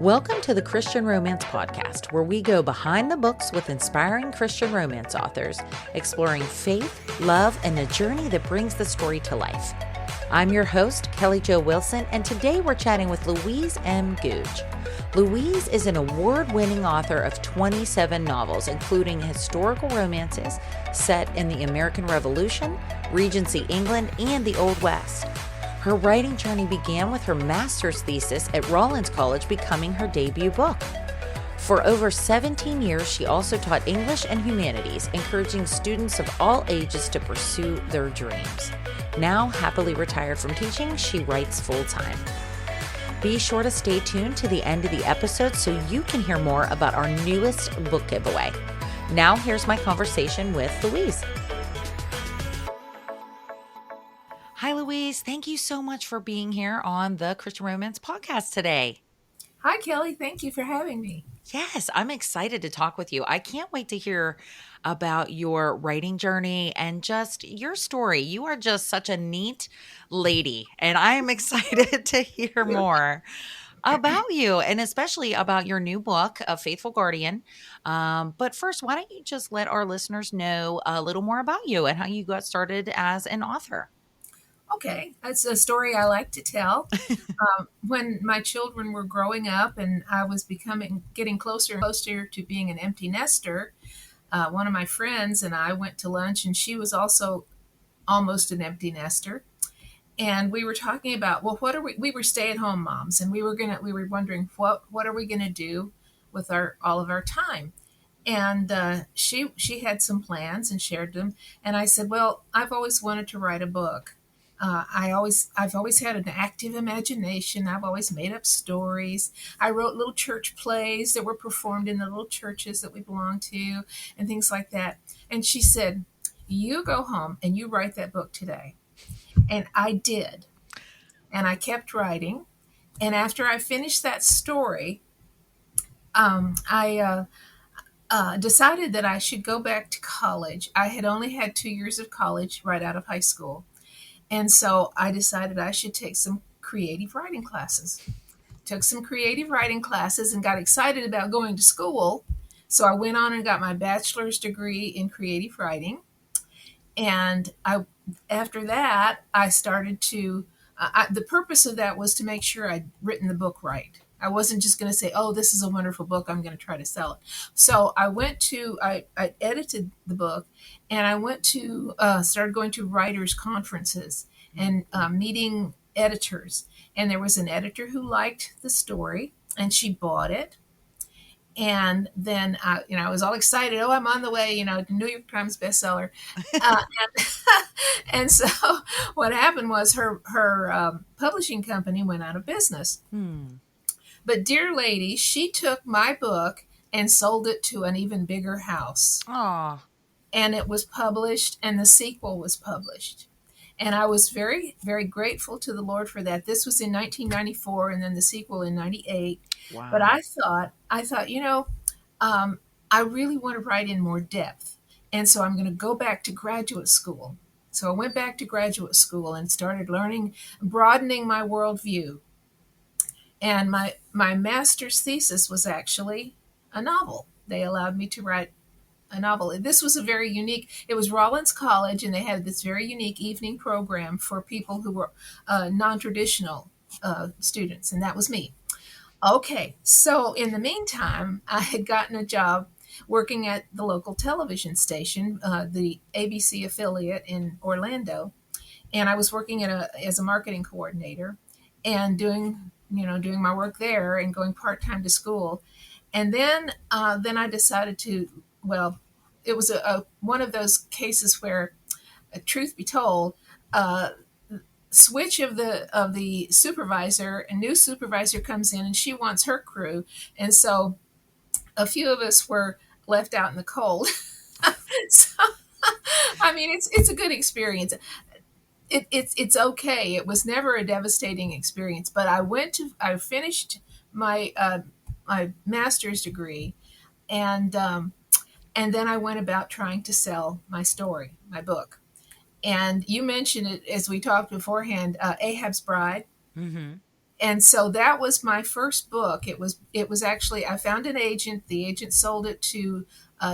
Welcome to the Christian Romance Podcast, where we go behind the books with inspiring Christian romance authors, exploring faith, love, and the journey that brings the story to life. I'm your host, Kelly Jo Wilson, and today we're chatting with Louise M. Gouge. Louise is an award-winning author of 27 novels, including historical romances set in the American Revolution, Regency England, and the Old West. Her writing journey began with her master's thesis at Rollins College becoming her debut book. For over 17 years, she also taught English and Humanities, encouraging students of all ages to pursue their dreams. Now, happily retired from teaching, she writes full-time. Be sure to stay tuned to the end of the episode so you can hear more about our newest book giveaway. Now, here's my conversation with Louise. Hi, Louise. Thank you so much for being here on the Christian Romance Podcast today. Hi, Kelly. Thank you for having me. Yes, I'm excited to talk with you. I can't wait to hear about your writing journey and just your story. You are just such a neat lady, and I am excited to hear more about you and especially about your new book, A Faithful Guardian. But first, why don't you just let our listeners know a little more about you and how you got started as an author? Okay, that's a story I like to tell. When my children were growing up and I was getting closer and closer to being an empty nester, one of my friends and I went to lunch, and she was also almost an empty nester. And we were talking about, well, we were stay-at-home moms, and we were wondering what are we gonna do with all of our time. And she had some plans and shared them. And I said, well, I've always wanted to write a book. I've always had an active imagination. I've always made up stories. I wrote little church plays that were performed in the little churches that we belonged to and things like that. And she said, you go home and you write that book today. And I did. And I kept writing. And after I finished that story, I decided that I should go back to college. I had only had 2 years of college right out of high school. And so I decided I should take some creative writing classes. Took some creative writing classes and got excited about going to school. So I went on and got my bachelor's degree in creative writing. And after that, I started to, the purpose of that was to make sure I'd written the book right. I wasn't just going to say, oh, this is a wonderful book, I'm going to try to sell it. So I edited the book, and I started going to writers' conferences and meeting editors. And there was an editor who liked the story, and she bought it. And then, I was all excited. Oh, I'm on the way, New York Times bestseller. And so what happened was her publishing company went out of business. But dear lady, she took my book and sold it to an even bigger house. Aww. And it was published, and the sequel was published. And I was very, very grateful to the Lord for that. This was in 1994, and then the sequel in 98. Wow. But I thought, I really want to write in more depth. And so I'm going to go back to graduate school. So I went back to graduate school and started learning, broadening my worldview. And my master's thesis was actually a novel. They allowed me to write a novel. This was it was Rollins College, and they had this very unique evening program for people who were non-traditional students, and that was me. Okay, so in the meantime, I had gotten a job working at the local television station, the ABC affiliate in Orlando, and I was working as a marketing coordinator and doing my work there and going part-time to school. And then I decided to, it was one of those cases where, truth be told, switch of the supervisor, a new supervisor comes in and she wants her crew. And so a few of us were left out in the cold. So, I mean, it's a good experience. It's okay. It was never a devastating experience, but I finished my master's degree, and then I went about trying to sell my story, my book. And you mentioned it as we talked beforehand, Ahab's Bride. Mm-hmm. And so that was my first book. It was actually, I found an agent. The agent sold it to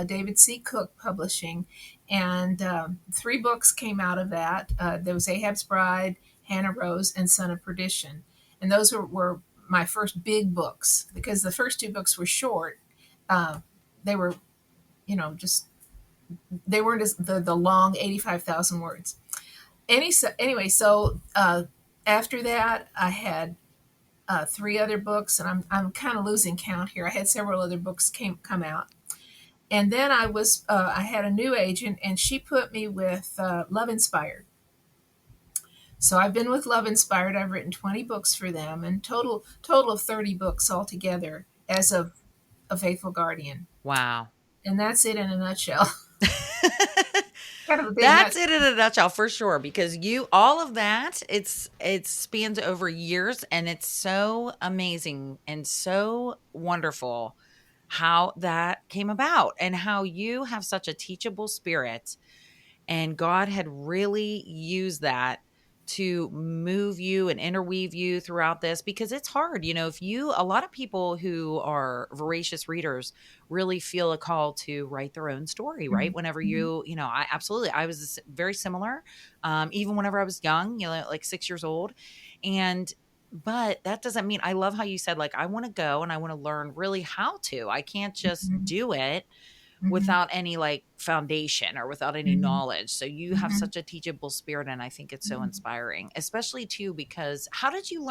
David C. Cook Publishing, and three books came out of that. There was Ahab's Bride, Hannah Rose, and Son of Perdition, and those were my first big books, because the first two books were short. They were, just they weren't as the long 85,000 words. Anyway, so after that, I had three other books, and I'm kind of losing count here. I had several other books come out, and then I had a new agent, and she put me with Love Inspired. So I've been with Love Inspired. I've written 20 books for them, and total of 30 books altogether as of A Faithful Guardian. Wow. And that's it in a nutshell. Kind of a big That's nut. it in a nutshell for sure, because all of that, it spans over years, and it's so amazing and so wonderful how that came about, and how you have such a teachable spirit, and God had really used that to move you and interweave you throughout this, because it's hard. If a lot of people who are voracious readers really feel a call to write their own story, right? Mhm. Whenever Mhm. I was very similar. Even whenever I was young, like 6 years old. But that doesn't mean, I love how you said, like, I want to go and I want to learn really how to. I can't just Mhm. do it Mhm. without any like foundation or without any Mhm. knowledge. So you have Mhm. such a teachable spirit, and I think it's so Mhm. inspiring, especially too, because how did you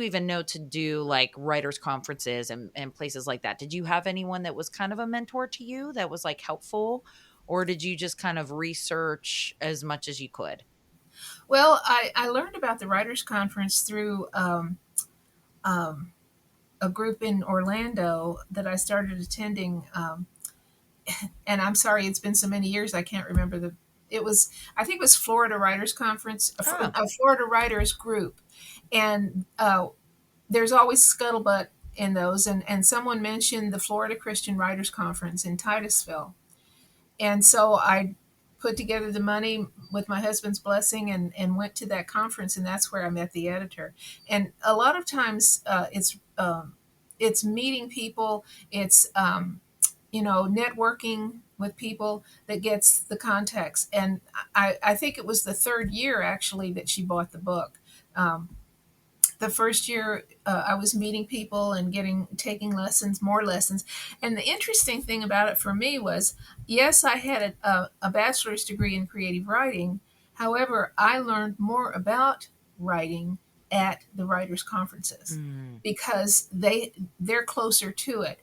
even know to do like writers conferences and places like that? Did you have anyone that was kind of a mentor to you that was like helpful, or did you just kind of research as much as you could? Well, I learned about the Writers Conference through um, a group in Orlando that I started attending. And I'm sorry, it's been so many years, I can't remember it was, I think it was Florida Writers Conference, Oh. a Florida Writers group. And there's always scuttlebutt in those. And someone mentioned the Florida Christian Writers Conference in Titusville. And so I put together the money with my husband's blessing, and went to that conference, and that's where I met the editor. And a lot of times it's meeting people, it's networking with people that gets the context. And I think it was the third year actually that she bought the book. The first year I was meeting people and taking lessons, more lessons. And the interesting thing about it for me was, yes, I had a bachelor's degree in creative writing. However, I learned more about writing at the writers conferences, Mm. because they're closer to it.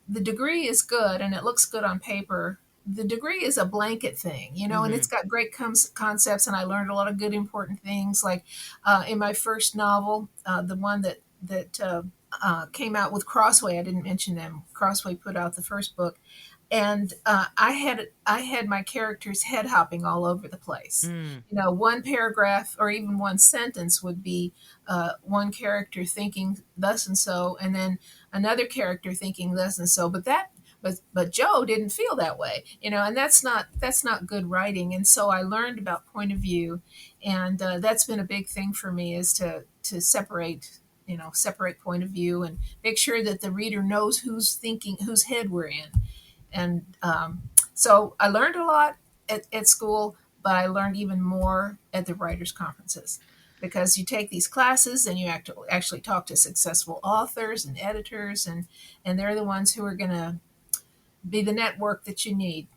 The degree is good and it looks good on paper. The degree is a blanket thing, and it's Hmm. got great concepts. And I learned a lot of good, important things. Like in my first novel, the one that came out with Crossway, I didn't mention them. Crossway put out the first book, and I had my characters head hopping all over the place. Mm. One paragraph or even one sentence would be one character thinking thus and so, and then another character thinking thus and so. But Joe didn't feel that way, and that's not good writing. And so I learned about point of view, and that's been a big thing for me, is to separate point of view, and make sure that the reader knows who's thinking, whose head we're in. And so I learned a lot at school, but I learned even more at the writers' conferences, because you take these classes and you actually talk to successful authors and editors, and they're the ones who are going to be the network that you need.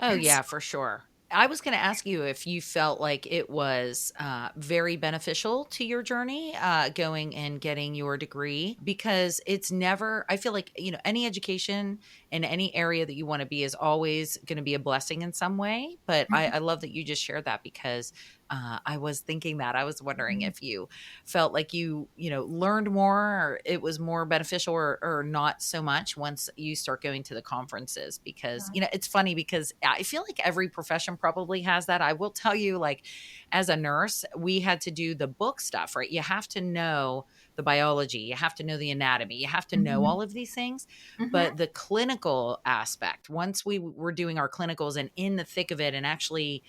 Oh, yeah, for sure. I was going to ask you if you felt like it was very beneficial to your journey, going and getting your degree, because it's never, I feel like, any education in any area that you want to be is always going to be a blessing in some way. But I love that you just shared that, because I was thinking that. I was wondering if you felt like learned more, or it was more beneficial, or not so much once you start going to the conferences. Because it's funny, because I feel like every profession probably has that. I will tell you, like, as a nurse, we had to do the book stuff, right? You have to know the biology, you have to know the anatomy, you have to know Mhm. all of these things. Mhm. But the clinical aspect, once we were doing our clinicals and in the thick of it, and actually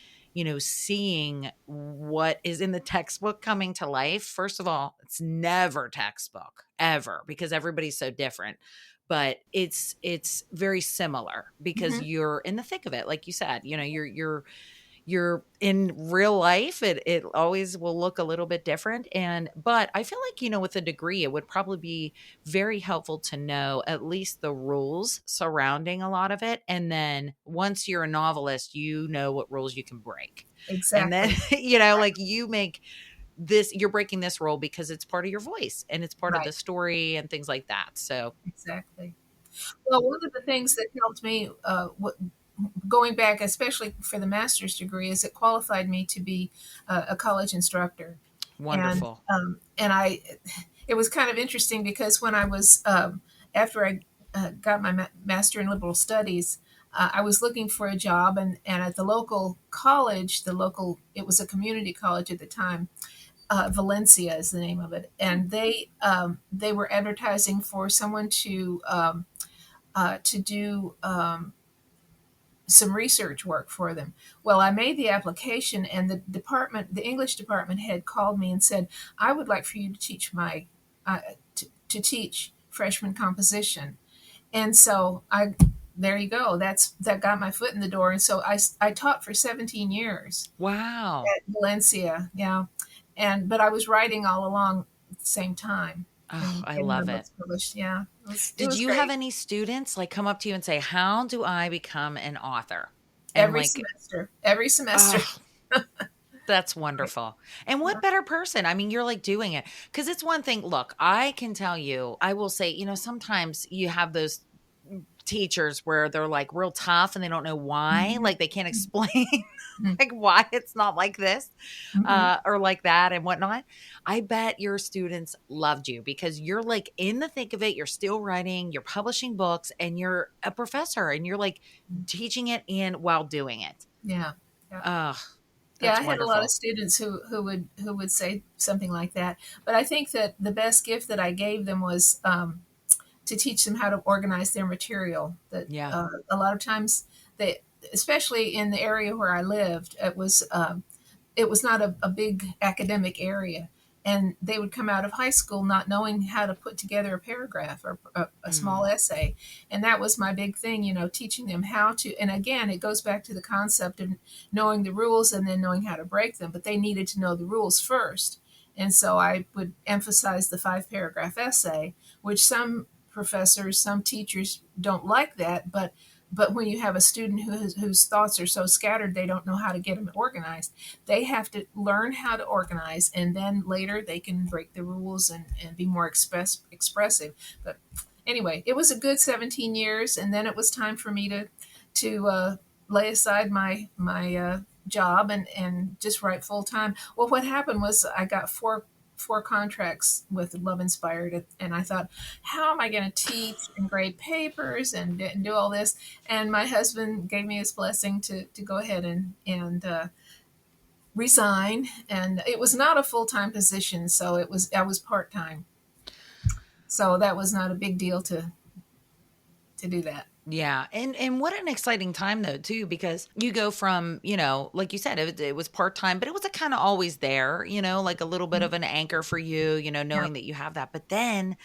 seeing what is in the textbook coming to life. First of all, it's never textbook ever because everybody's so different. But it's very similar because Mhm. you're in the thick of it, like you said. You're in real life, it always will look a little bit different. But I feel like, with a degree, it would probably be very helpful to know at least the rules surrounding a lot of it. And then once you're a novelist, you know what rules you can break. And then, Exactly. Right. like you're breaking this rule because it's part of your voice and it's part of the Right. story and things like that. So Exactly. Well, one of the things that helped me going back, especially for the master's degree, is it qualified me to be a college instructor. And wonderful. it was kind of interesting because when I was after I got my master in liberal studies, I was looking for a job, and at the local college, it was a community college at the time. Valencia is the name of it, and they were advertising for someone to do some research work for them. Well, I made the application, and the English department head called me and said, "I would like for you to teach to teach freshman composition." And so there you go. That got my foot in the door, and so I taught for 17 years Wow. at Valencia. Yeah, but I was writing all along at the same time Oh, and I getting my love it. books published. Yeah, it Did was you have great. any students like come up to you and say, "How do I become an author?" And Every like, semester, every semester. oh, that's wonderful. And what better person? I mean, you're like doing it because it's one thing. Look, I can tell you, I will say, sometimes you have those teachers where they're like real tough and they don't know why, Mhm. like they can't explain Mhm. like why it's not like this Mhm. or like that and whatnot. I bet your students loved you because you're like in the thick of it. You're still writing, you're publishing books, and you're a professor and you're like teaching it and while doing it. Yeah. Yeah. Oh, Yeah, that's I had a lot of wonderful. students who would say something like that. But I think that the best gift that I gave them was to teach them how to organize their material. That Yeah. a lot of times they, especially in the area where I lived, it was not a big academic area. And they would come out of high school not knowing how to put together a paragraph or a small Mm, essay. And that was my big thing, teaching them how to. And again, it goes back to the concept of knowing the rules and then knowing how to break them. But they needed to know the rules first. And so I would emphasize the 5 paragraph essay, which some professors, some teachers don't like that, but when you have a student whose thoughts are so scattered they don't know how to get them organized, they have to learn how to organize, and then later they can break the rules and be more expressive. But anyway, it was a good 17 years, and then it was time for me to lay aside my job and just write full time. Well, what happened was I got four contracts with Love Inspired, and I thought, how am I going to teach and grade papers and do all this? And my husband gave me his blessing to go ahead and resign, and it was not a full time position, so I was part time, so that was not a big deal to do that. yeah. And what an exciting time though too, because you go from, like you said, it was part-time, but it was a kind of always there, like a little bit of an anchor for you, Yeah, knowing that you have that. But then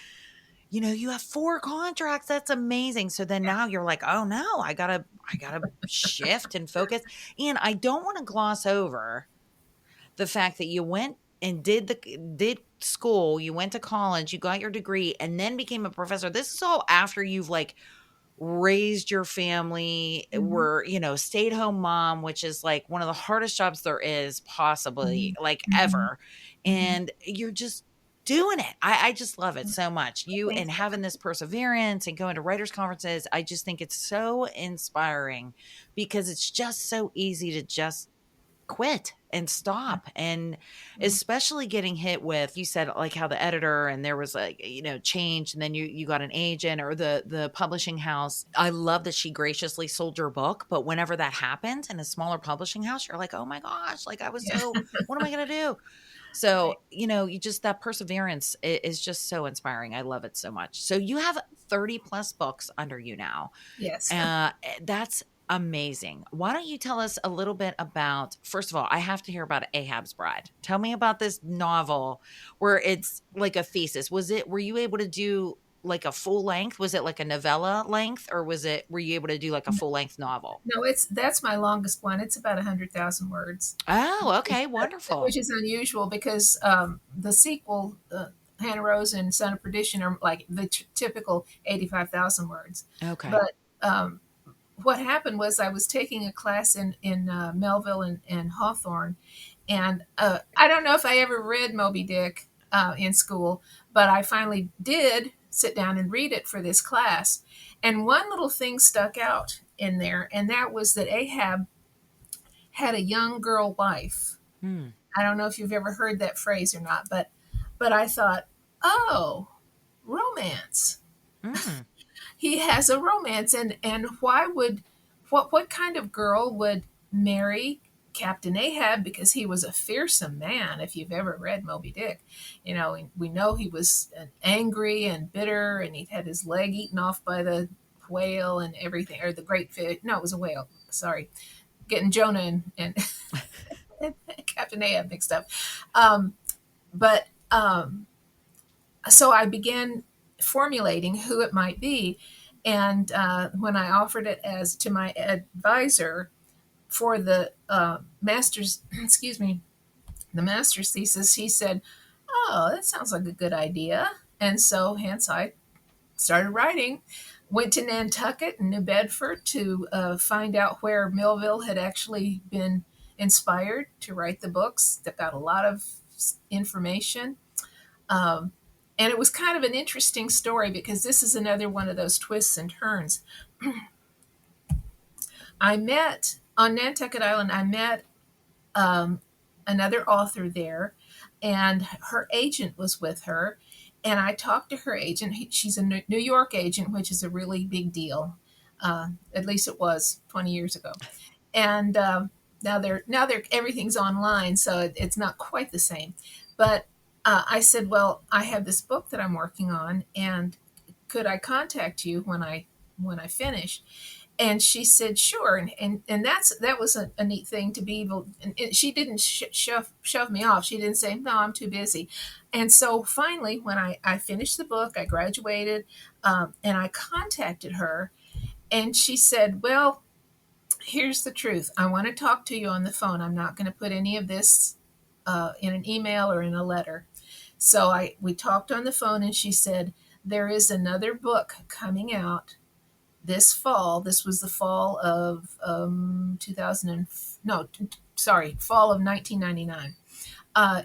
you have 4 contracts, that's amazing. So then now you're like, "Oh, no, I gotta shift and focus." And I don't wanna gloss over the fact that you went and did school, you went to college, you got your degree, and then became a professor. This is all after you've, like, raised your family, hmm were, stay-at-home mom, which is, like, one of the hardest jobs there is possibly, hmm like, hmm ever, hmm and you're just doing it. I just love it so much. You and Thanks. having this perseverance and going to writers' conferences, I just think it's so inspiring because it's just so easy to just quit and stop. And Yeah. especially getting hit with, you said like how the editor and there was like, change, and then you got an agent or the publishing house. I love that she graciously sold your book, but whenever that happens in a smaller publishing house, you're like, "Oh my gosh, like I was Yeah. so, what am I going to do?" So, Right. you just, that perseverance is just so inspiring. I love it so much. So you have 30 plus books under you now. Yes. That's Amazing. Why don't you tell us a little bit about, first of all, I have to hear about Ahab's Bride. Tell me about this novel where it's like a thesis. Were you able to do like a full length? Was it like a novella length, or were you able to do like a full length novel? No, that's my longest one. It's about 100,000 words, Oh, okay. which Wonderful. is unusual because the sequel, Hannah Rose and Son of Perdition, are like the typical 85,000 words. Okay. But what happened was I was taking a class in Melville and Hawthorne, and I don't know if I ever read Moby Dick in school, but I finally did sit down and read it for this class. And one little thing stuck out in there, and that was that Ahab had a young girl wife. Hmm. I don't know if you've ever heard that phrase or not, but I thought, oh, romance. Mm. He has a romance, and why would what kind of girl would marry Captain Ahab, because he was a fearsome man. If you've ever read Moby Dick, we know he was angry and bitter, and he'd had his leg eaten off by the whale and everything, or the great fish. No, it was a whale. Sorry, getting Jonah and Captain Ahab mixed up. But so I began formulating who it might be. And when I offered it as to my advisor for the master's, excuse me, the master's thesis, he said, "Oh, that sounds like a good idea." And so, hence, I started writing. Went to Nantucket and New Bedford to find out where Millville had actually been inspired to write the books. That got a lot of information. Um, and it was kind of an interesting story because this is another one of those twists and turns. I met on Nantucket Island, I met another author there, and her agent was with her. And I talked to her agent. She's a New York agent, which is a really big deal. At least it was 20 years ago. And now they're everything's online, so it's not quite the same. But I said, well, I have this book that I'm working on, and could I contact you when I finish? And she said, sure. And that was a neat thing to be able, and she didn't shove me off. She didn't say, no, I'm too busy. And so finally, when I finished the book, I graduated, and I contacted her, and she said, well, here's the truth. I want to talk to you on the phone. I'm not going to put any of this in an email or in a letter. So we talked on the phone, and she said, there is another book coming out this fall. This was the fall of 2000 and no, sorry, fall of 1999.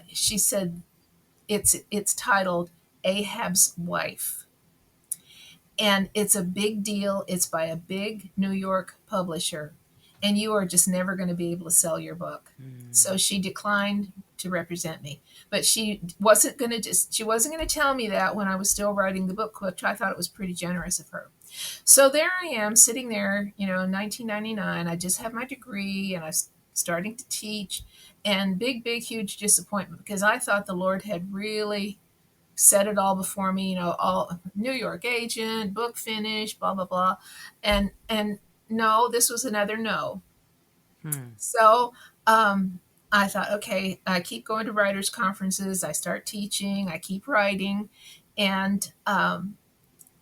She said it's titled Ahab's Wife, and it's a big deal. It's by a big New York publisher, and you are just never going to be able to sell your book. So she declined to represent me, but she wasn't going to tell me that when I was still writing the book, which I thought it was pretty generous of her. So there I am sitting there, in 1999. I just have my degree, and I was starting to teach, and big, huge disappointment, because I thought the Lord had really set it all before me, all New York agent, book finished, blah, blah, blah. And no, this was another no. Hmm. So I thought, okay, I keep going to writers' conferences. I start teaching. I keep writing, and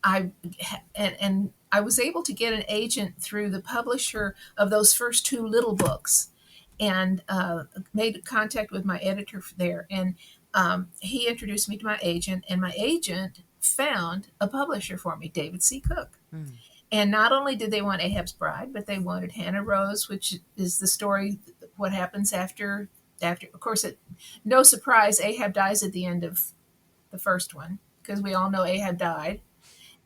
I and I was able to get an agent through the publisher of those first two little books, and made contact with my editor there, and he introduced me to my agent, and my agent found a publisher for me, David C. Cook. Hmm. And not only did they want Ahab's Bride, but they wanted Hannah Rose, which is the story, what happens after. Of course, no surprise, Ahab dies at the end of the first one, because we all know Ahab died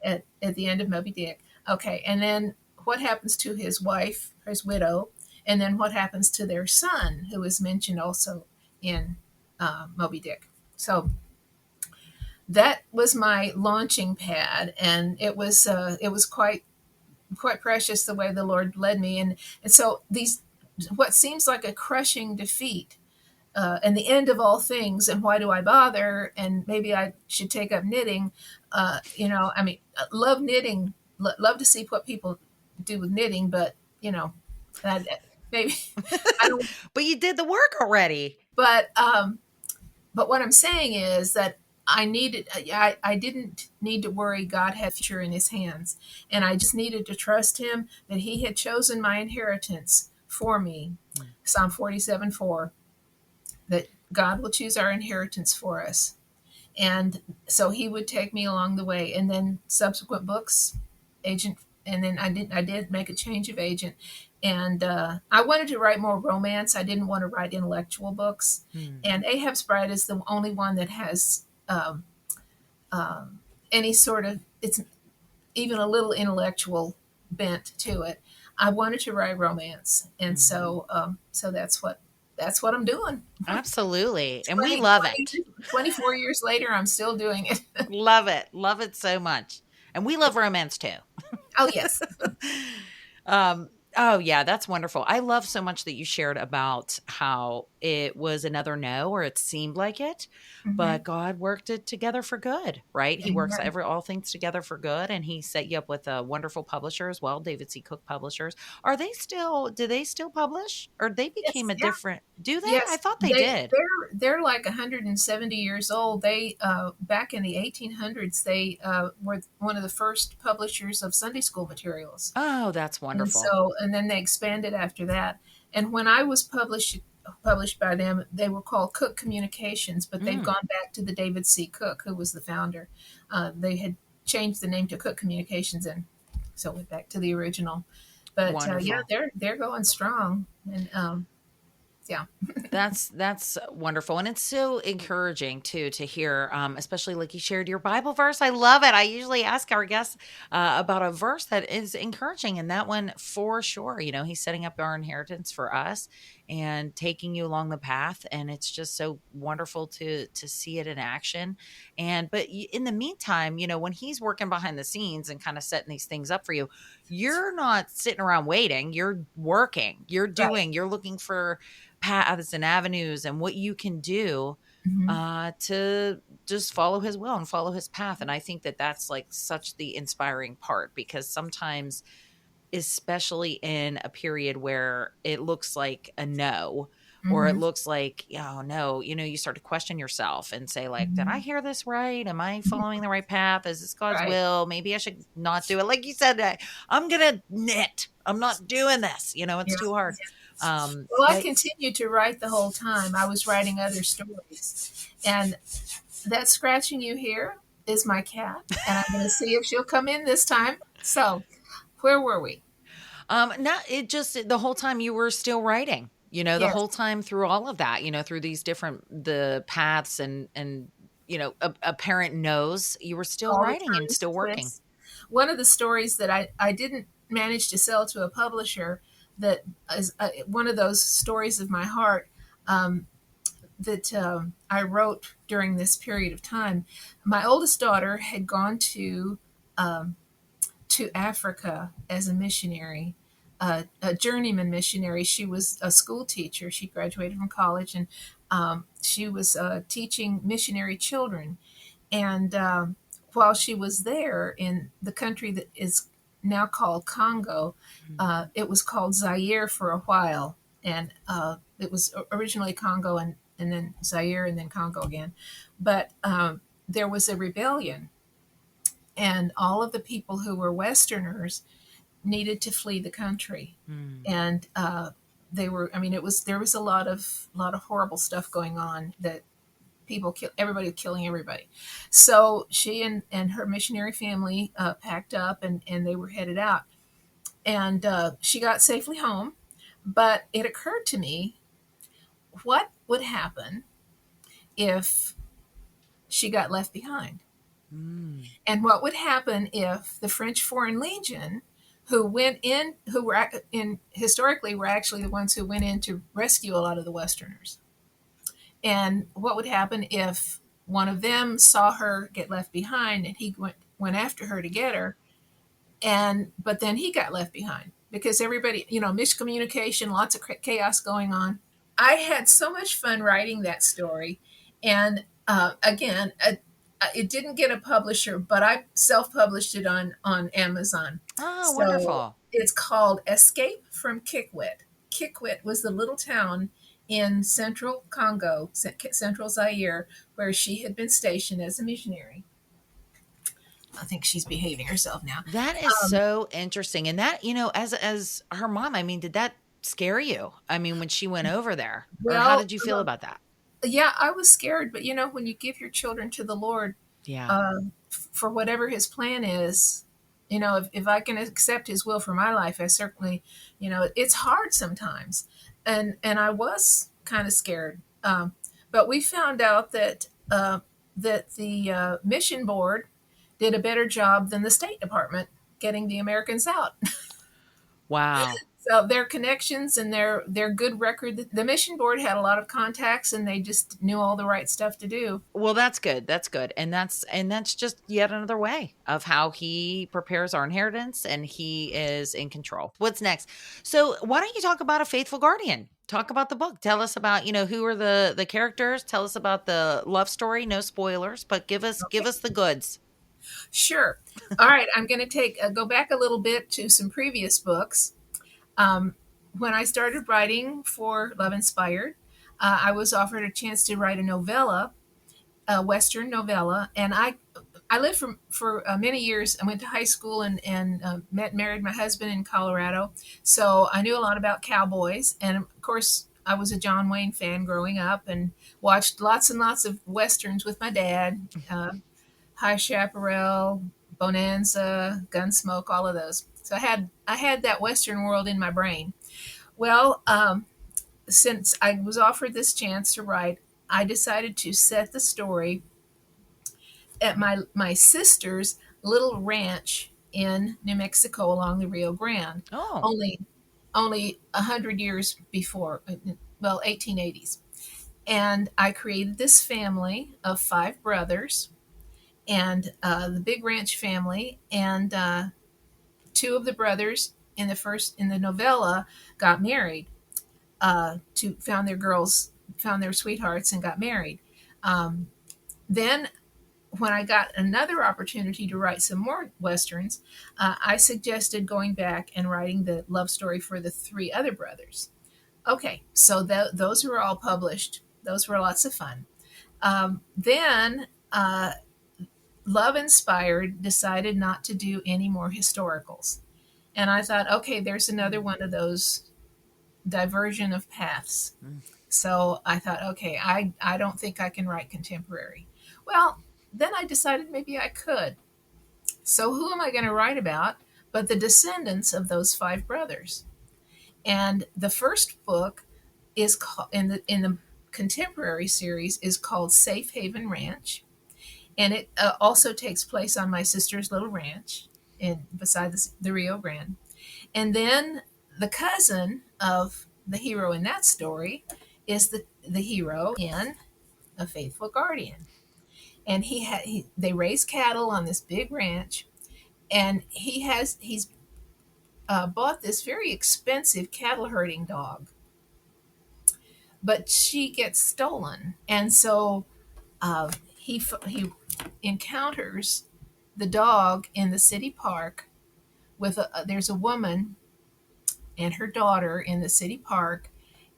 at the end of Moby Dick. Okay, and then what happens to his wife, his widow, and then what happens to their son, who is mentioned also in Moby Dick. So that was my launching pad, and it was quite precious the way the Lord led me, and so these, what seems like a crushing defeat, and the end of all things, and why do I bother? And maybe I should take up knitting. I love knitting, love to see what people do with knitting, but you know, maybe I don't. But you did the work already. But what I'm saying is that I didn't need to worry. God had the future in his hands. And I just needed to trust him that he had chosen my inheritance for me. Mm. Psalm 47:4, that God will choose our inheritance for us. And so he would take me along the way. And then subsequent books, agent, and then I did make a change of agent. And I wanted to write more romance. I didn't want to write intellectual books. Mm. And Ahab's Bride is the only one that has any sort of, it's even a little intellectual bent to it. I wanted to write romance, and so that's what I'm doing. Absolutely. And we 20, love 20, it. 24 years later, I'm still doing it. Love it. Love it so much. And we love romance too. Oh, yes. Oh yeah, that's wonderful. I love so much that you shared about how it was another no, or it seemed like it, Hmm. but God worked it together for good, right? He works Amen. all things together for good, and he set you up with a wonderful publisher as well, David C. Cook Publishers. Do they still publish, or they became Yes. a Yeah. different, do they? I Yes. thought they They did. they're like 170 years old. They back in the 1800s, they were one of the first publishers of Sunday school materials. Oh, that's And wonderful. so, and then they expanded after that. And when I was published by them, they were called Cook Communications, but they've Mm, gone back to the David C. Cook, who was the founder. They had changed the name to Cook Communications, and so went back to the original. But yeah, wonderful. they're going strong, and yeah. That's wonderful, and it's so encouraging too to hear, especially like you shared your Bible verse. I love it. I usually ask our guests about a verse that is encouraging, and that one for sure. You know, he's setting up our inheritance for us and taking you along the path, and it's just so wonderful to see it in action. And in the meantime, you know, when he's working behind the scenes and kind of setting these things up for you, you're not sitting around waiting. You're working. You're Right. doing. You're looking for paths and avenues and what you can do Hmm. to just follow his will and follow his path. And I think that that's like such the inspiring part, because sometimes, especially in a period where it looks like a no, or it Hmm. looks like, oh no, you know, you start to question yourself and say like, did I Hmm. hear this right? Am I following the right path? Is this God's Right. will? Maybe I should not do it. Like you said, I'm gonna knit, I'm not doing this, you know, it's Yeah. too hard. Well, I But continued to write the whole time. I was writing other stories, and that scratching you hear is my cat, and I'm going to see if she'll come in this time. So, where were we? not it just the whole time you were still writing, you know, the Yes, whole time through all of that, you know, through these different the paths and you know, a parent knows you were still all the writing and turns still and working. twists. One of the stories that I didn't manage to sell to a publisher, that is one of those stories of my heart, um, that I wrote during this period of time. My oldest daughter had gone um, to Africa as a missionary, a journeyman missionary. She was a school teacher. She graduated from college, and she was teaching missionary children. And while she was there in the country that is now called Congo, Mm. it was called Zaire for a while. And it was originally Congo, and then Zaire, and then Congo again. But there was a rebellion, and all of the people who were Westerners needed to flee the country. Mm. And they were, I mean, there was a lot of horrible stuff going on, that everybody killing everybody. So she and her missionary family packed up, and they were headed out. And she got safely home. But it occurred to me, what would happen if she got left behind? Mm. And what would happen if the French Foreign Legion, who were in historically were actually the ones who went in to rescue a lot of the Westerners? And what would happen if one of them saw her get left behind, and he went after her to get her, and but then he got left behind because everybody, miscommunication, lots of chaos going on. I had so much fun writing that story, and again, it didn't get a publisher, but I self-published it on Amazon. Oh, So wonderful. It's called Escape from Kikwit. Kikwit was the little town in central Congo, central Zaire, where she had been stationed as a missionary. I think she's behaving herself now. That is Um, so interesting. And that, as her mom, I mean, did that scare you? I mean, when she went over there, or how well, did you feel about that? yeah, I was scared, but when you give your children to the Lord, Yeah. for whatever His plan is, if I can accept His will for my life, I certainly, it's hard sometimes, and I was kind of scared. But we found out that the mission board did a better job than the State Department getting the Americans out. Wow. So their connections and their good record, the mission board had a lot of contacts, and they just knew all the right stuff to do. Well, that's good. That's good. And that's just yet another way of how he prepares our inheritance and he is in control. What's next? So, why don't you talk about a faithful guardian? Talk about the book. Tell us about, who are the characters? Tell us about the love story. No spoilers, but give us the goods. Sure. All right. I'm going to go back a little bit to some previous books. Um, when I started writing for Love Inspired, I was offered a chance to write a novella, a Western novella, and I lived for many years. I went to high school and married my husband in Colorado, so I knew a lot about cowboys, and of course I was a John Wayne fan growing up, and watched lots and lots of westerns with my dad. High Chaparral, Bonanza, Gunsmoke, all of those. So I had that Western world in my brain. Well, since I was offered this chance to write, I decided to set the story at my sister's little ranch in New Mexico along the Rio Grande. Oh, Only 100 years before, well, 1880s. And I created this family of five brothers and the big ranch family, and two of the brothers in the novella got married, to found their sweethearts and got married. Then when I got another opportunity to write some more westerns, I suggested going back and writing the love story for the three other brothers. Okay, so those were all published. Those were lots of fun. Then Love Inspired decided not to do any more historicals. And I thought, okay, there's another one of those diversion of paths. mm, So I thought, okay, I don't think I can write contemporary. Well, then I decided maybe I could. So who am I going to write about but the descendants of those five brothers? And the first book is in the contemporary series is called Safe Haven Ranch, and it also takes place on my sister's little ranch beside the Rio Grande. And then the cousin of the hero in that story is the hero in A Faithful Guardian. And they raise cattle on this big ranch, and he's bought this very expensive cattle herding dog, but she gets stolen, and so he encounters the dog in the city park there's a woman and her daughter in the city park,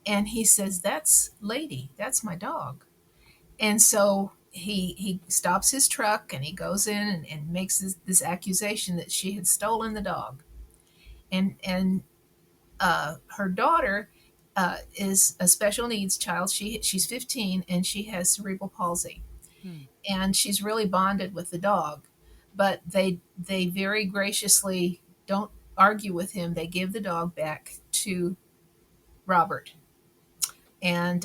and he says, "That's Lady, that's my dog." And so he stops his truck and he goes in and makes this accusation that she had stolen the dog. And her daughter is a special needs child. She's 15 and she has cerebral palsy, hmm. and she's really bonded with the dog. But they very graciously don't argue with him. They give the dog back to Robert, and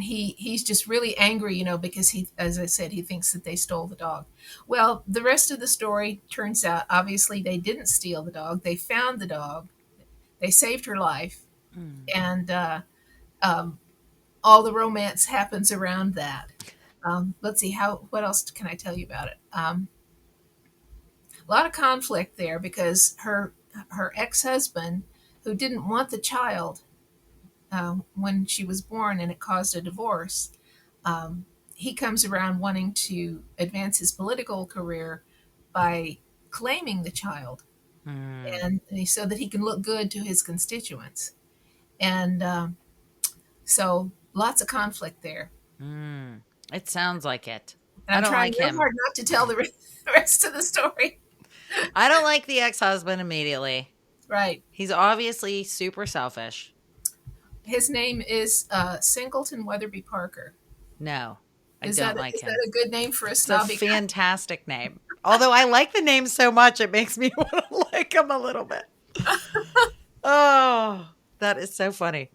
he's just really angry, because as I said, he thinks that they stole the dog. Well, the rest of the story turns out obviously they didn't steal the dog. They found the dog. They saved her life, Mm. and um, all the romance happens around that. Let's see, what else can I tell you about it? A lot of conflict there because her ex-husband, who didn't want the child when she was born, and it caused a divorce, um, he comes around wanting to advance his political career by claiming the child. Mm, and so that he can look good to his constituents. And so lots of conflict there. mm. It sounds like it. And I I'm don't trying like real him. hard not to tell the rest of the story. I don't like the ex-husband immediately. Right. He's obviously super selfish. His name is Singleton Weatherby Parker. No, I don't like Is him. that a good name for a It's a snobby guy? fantastic name. Although I like the name so much, it makes me want to like him a little bit. Oh, that is so funny.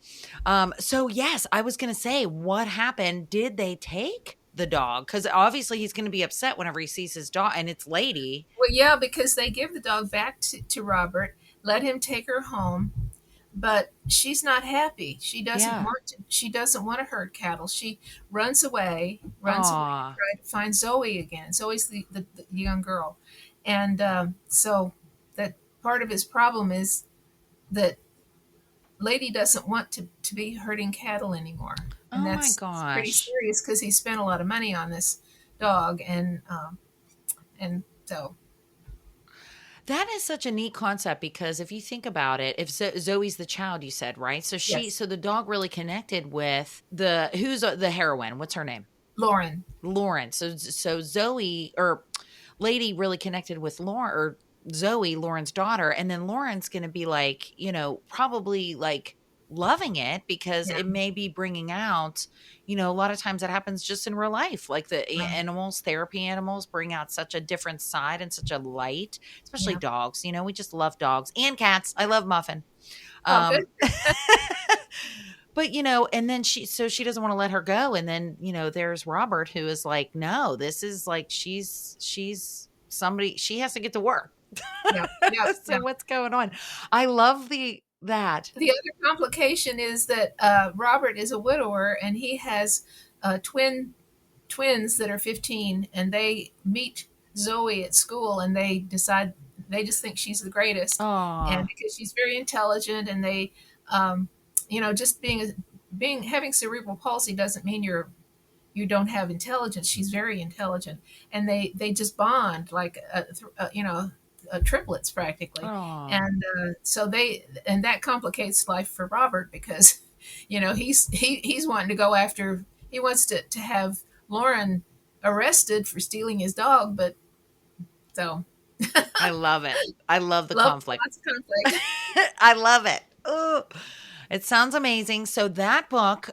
So yes, I was gonna say, what happened? Did they take the dog? Because obviously he's gonna be upset whenever he sees his dog, and it's Lady. Well, yeah, because they give the dog back to Robert, let him take her home, but she's not happy. Yeah. She doesn't want to herd cattle. She runs away to Aw. try to find Zoe again. Zoe's the young girl, and so that part of his problem is that Lady doesn't want to be herding cattle anymore, and Oh my that's pretty gosh. serious because he spent a lot of money on this dog, and so That is such a neat concept because if you think about it, if Zoe's the child, you said, right? So yes, so the dog really connected with who's the heroine? What's her name? Lauren, Lauren. So Zoe or Lady really connected with Lauren or Zoe, Lauren's daughter, and then Lauren's going to be like, probably like loving it because yeah, it may be bringing out, a lot of times that happens just in real life. Like right, animals, therapy animals bring out such a different side and such a light, especially yeah. dogs. We just love dogs and cats. I love Muffin. Oh, good. Um But, and then she doesn't wanna let her go, and then, there's Robert who is like, "No, this is like she's somebody she has to get to work." Yeah, yeah, So yeah. what's going on? I love that. The other complication is that Robert is a widower and he has twins that are 15, and they meet Zoe at school and they just think she's the greatest, and Aw. because she's very intelligent, and um, just being having cerebral palsy doesn't mean you don't have intelligence. She's very intelligent, and they just bond like triplets practically, Aw. and and that complicates life for Robert because he's wanting to go after he wants to have Lauren arrested for stealing his dog, but so I love it. I love the conflict. lots of conflict. I love it. Ooh. It sounds amazing. So that book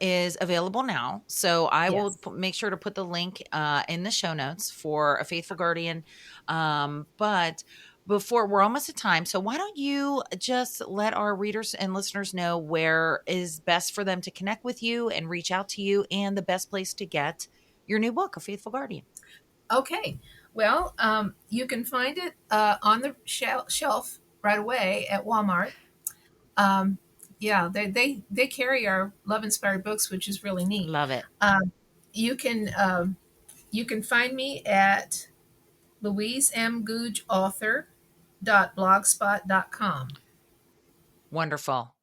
is available now. So I will Yes. make sure to put the link in the show notes for A Faithful Guardian. But before we're almost at time, so why don't you just let our readers and listeners know where is best for them to connect with you and reach out to you, and the best place to get your new book, A Faithful Guardian. Okay. Well, you can find it on the shelf right away at Walmart. Um, yeah, they carry our love inspired books, which is really neat. Love it. Um, you can you can find me at Louise M. Gouge author .blogspot.com. Wonderful.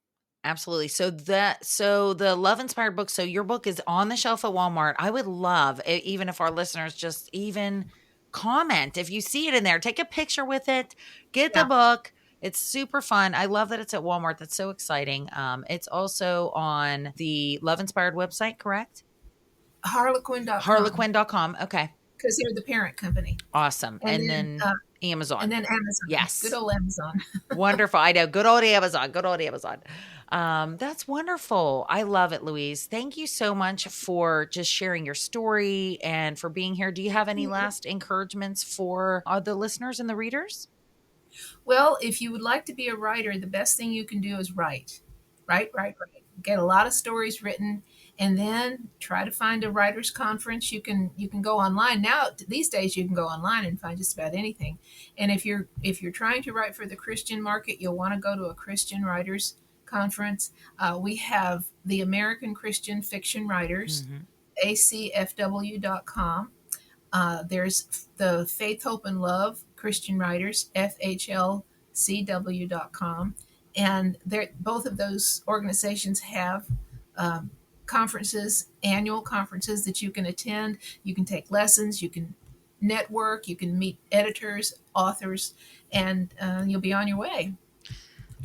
Absolutely. So the love inspired book, so your book is on the shelf at Walmart. I would love even if our listeners just even comment if you see it in there. Take a picture with it. Get the Yeah, book. It's super fun. I love that it's at Walmart. That's so exciting. It's also on the Love Inspired website, correct? Harlequin.com Harlequin.com. Okay. because they're the parent company, Awesome. and Amazon. then Amazon, good Yes. old Amazon. Wonderful. I know. Good old Amazon. Good old Amazon. That's wonderful. I love it, Louise. Thank you so much for just sharing your story and for being here. Do you have any last encouragements for the listeners and the readers? Well, if you would like to be a writer, the best thing you can do is write. Write. Get a lot of stories written, and then try to find a writers conference. You can go online now. These days, you can go online and find just about anything. And if you're trying to write for the Christian market, you'll want to go to a Christian writers conference. We have the American Christian Fiction Writers, Hmm. acfw.com. There's the Faith, Hope, and Love Christian Writers, FHLCW.com. And both of those organizations have um, annual conferences that you can attend. You can take lessons, you can network, you can meet editors, authors, and you'll be on your way.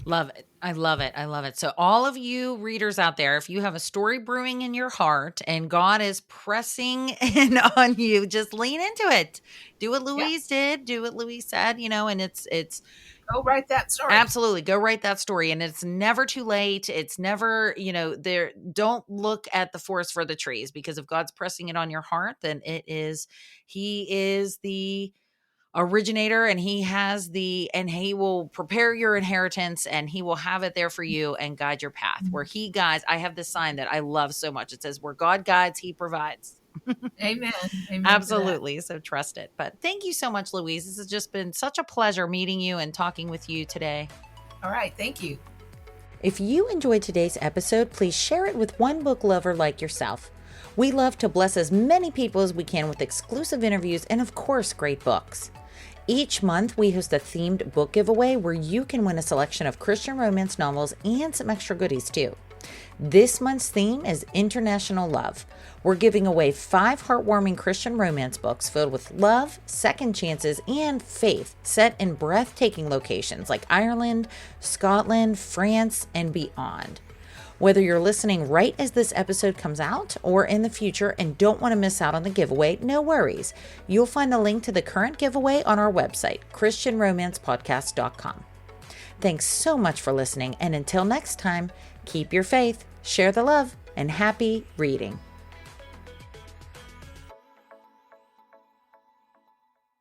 Love it. I love it. I love it. So all of you readers out there, if you have a story brewing in your heart and God is pressing in on you, just lean into it. Do what Yeah, Louise did. Do what Louise said, and it's go write that story. absolutely go write that story. And it's never too late. It's never, there, don't look at the forest for the trees, because if God's pressing it on your heart, then he is the originator, and he will prepare your inheritance, and he will have it there for you and guide your path. Where he guides, I have this sign that I love so much. It says, where God guides, he provides. Amen. Amen. Absolutely. So trust it. But thank you so much, Louise. This has just been such a pleasure meeting you and talking with you today. All right. Thank you. If you enjoyed today's episode, please share it with one book lover like yourself. We love to bless as many people as we can with exclusive interviews and, of course, great books. Each month, we host a themed book giveaway where you can win a selection of Christian romance novels and some extra goodies too. This month's theme is International Love. We're giving away 5 heartwarming Christian romance books filled with love, second chances, and faith, set in breathtaking locations like Ireland, Scotland, France, and beyond. Whether you're listening right as this episode comes out or in the future and don't want to miss out on the giveaway, no worries. You'll find a link to the current giveaway on our website, christianromancepodcast.com. Thanks so much for listening, and until next time, keep your faith, share the love, and happy reading.